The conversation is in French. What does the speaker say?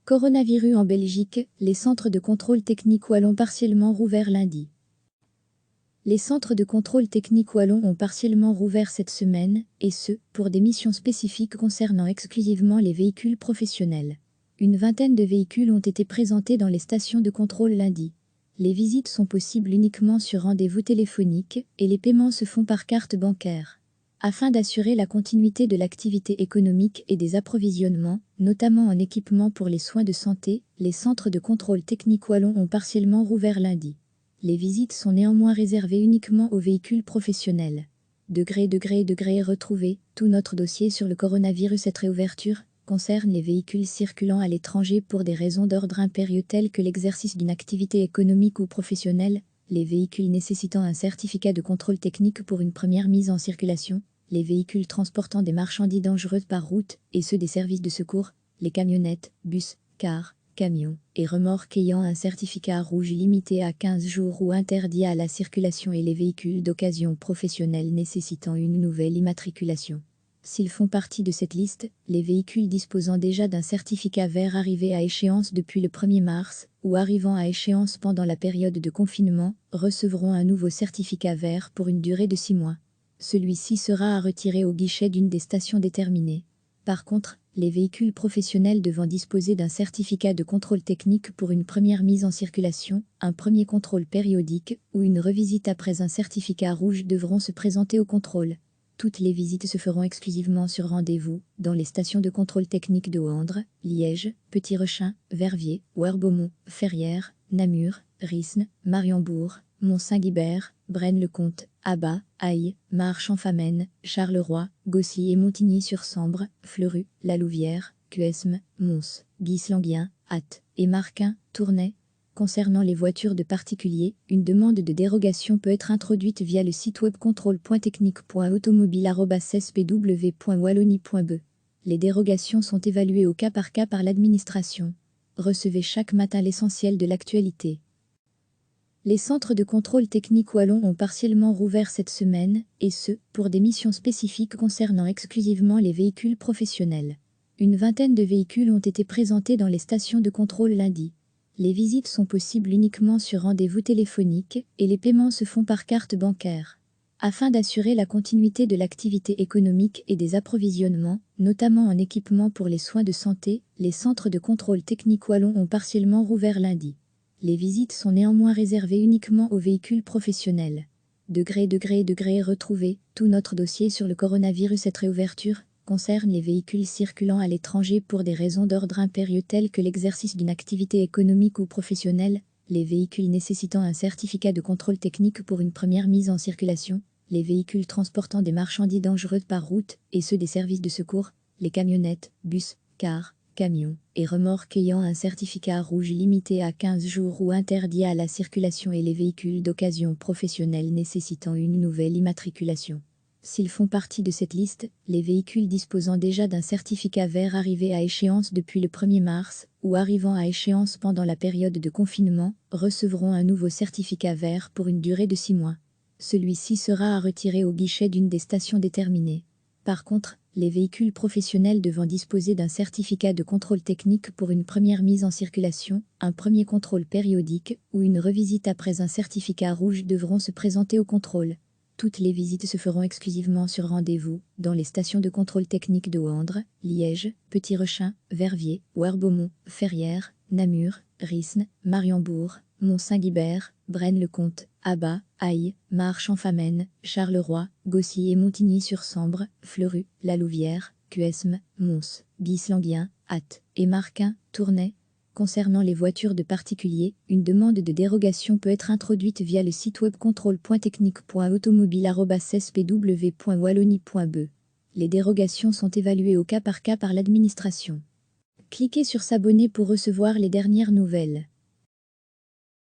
Coronavirus en Belgique, les centres de contrôle technique wallons partiellement rouverts lundi. Les centres de contrôle technique wallons ont partiellement rouvert cette semaine, et ce, pour des missions spécifiques concernant exclusivement les véhicules professionnels. Une vingtaine de véhicules ont été présentés dans les stations de contrôle lundi. Les visites sont possibles uniquement sur rendez-vous téléphonique, et les paiements se font par carte bancaire. Afin d'assurer la continuité de l'activité économique et des approvisionnements, notamment en équipement pour les soins de santé, les centres de contrôle technique wallons ont partiellement rouvert lundi. Les visites sont néanmoins réservées uniquement aux véhicules professionnels. Degré retrouvé, tout notre dossier sur le coronavirus. Cette réouverture concerne les véhicules circulant à l'étranger pour des raisons d'ordre impérieux telles que l'exercice d'une activité économique ou professionnelle, les véhicules nécessitant un certificat de contrôle technique pour une première mise en circulation, les véhicules transportant des marchandises dangereuses par route et ceux des services de secours, les camionnettes, bus, cars, camions et remorques ayant un certificat rouge limité à 15 jours ou interdit à la circulation et les véhicules d'occasion professionnels nécessitant une nouvelle immatriculation. S'ils font partie de cette liste, les véhicules disposant déjà d'un certificat vert arrivé à échéance depuis le 1er mars ou arrivant à échéance pendant la période de confinement recevront un nouveau certificat vert pour une durée de 6 mois. Celui-ci sera à retirer au guichet d'une des stations déterminées. Par contre, les véhicules professionnels devant disposer d'un certificat de contrôle technique pour une première mise en circulation, un premier contrôle périodique ou une revisite après un certificat rouge devront se présenter au contrôle. Toutes les visites se feront exclusivement sur rendez-vous, dans les stations de contrôle technique de Wandre, Liège, Petit-Rechin, Verviers, Warbaumont, Ferrières, Namur, Risne, Mariembourg, Mont-Saint-Guibert, Braine-le-Comte, Abat, Aille, Marche-en-Famenne, Charleroi, Gossy et Montigny-sur-Sambre, Fleurus, La Louvière, Cuesmes, Mons, Guislanguien, Ath et Marquin, Tournai. Concernant les voitures de particuliers, une demande de dérogation peut être introduite via le site web contrôle.technique.automobile@spw.wallonie.be. Les dérogations sont évaluées au cas par l'administration. Recevez chaque matin l'essentiel de l'actualité. Les centres de contrôle technique wallons ont partiellement rouvert cette semaine, et ce, pour des missions spécifiques concernant exclusivement les véhicules professionnels. Une vingtaine de véhicules ont été présentés dans les stations de contrôle lundi. Les visites sont possibles uniquement sur rendez-vous téléphonique, et les paiements se font par carte bancaire. Afin d'assurer la continuité de l'activité économique et des approvisionnements, notamment en équipement pour les soins de santé, les centres de contrôle technique wallons ont partiellement rouvert lundi. Les visites sont néanmoins réservées uniquement aux véhicules professionnels. Degré retrouvé, tout notre dossier sur le coronavirus. Cette réouverture concerne les véhicules circulant à l'étranger pour des raisons d'ordre impérieux telles que l'exercice d'une activité économique ou professionnelle, les véhicules nécessitant un certificat de contrôle technique pour une première mise en circulation, les véhicules transportant des marchandises dangereuses par route et ceux des services de secours, les camionnettes, bus, cars, camions et remorques ayant un certificat rouge limité à 15 jours ou interdit à la circulation et les véhicules d'occasion professionnels nécessitant une nouvelle immatriculation. S'ils font partie de cette liste, les véhicules disposant déjà d'un certificat vert arrivé à échéance depuis le 1er mars ou arrivant à échéance pendant la période de confinement recevront un nouveau certificat vert pour une durée de 6 mois. Celui-ci sera à retirer au guichet d'une des stations déterminées. Par contre, les véhicules professionnels devant disposer d'un certificat de contrôle technique pour une première mise en circulation, un premier contrôle périodique ou une revisite après un certificat rouge devront se présenter au contrôle. Toutes les visites se feront exclusivement sur rendez-vous, dans les stations de contrôle technique de Wandre, Liège, Petit-Rechin, Verviers, Warbaumont, Ferrières, Namur, Risne, Mariembourg, Mont-Saint-Guibert, Braine-le-Comte, Abat, Aille, Marche-en-Famenne, Charleroi, Gossy et Montigny-sur-Sambre, Fleurus, La Louvière, Cuesmes, Mons, Guislanguien, Ath et Marquin, Tournai. Concernant les voitures de particuliers, une demande de dérogation peut être introduite via le site web contrôle.technique.automobile@spw.wallonie.be. Les dérogations sont évaluées au cas par l'administration. Cliquez sur s'abonner pour recevoir les dernières nouvelles.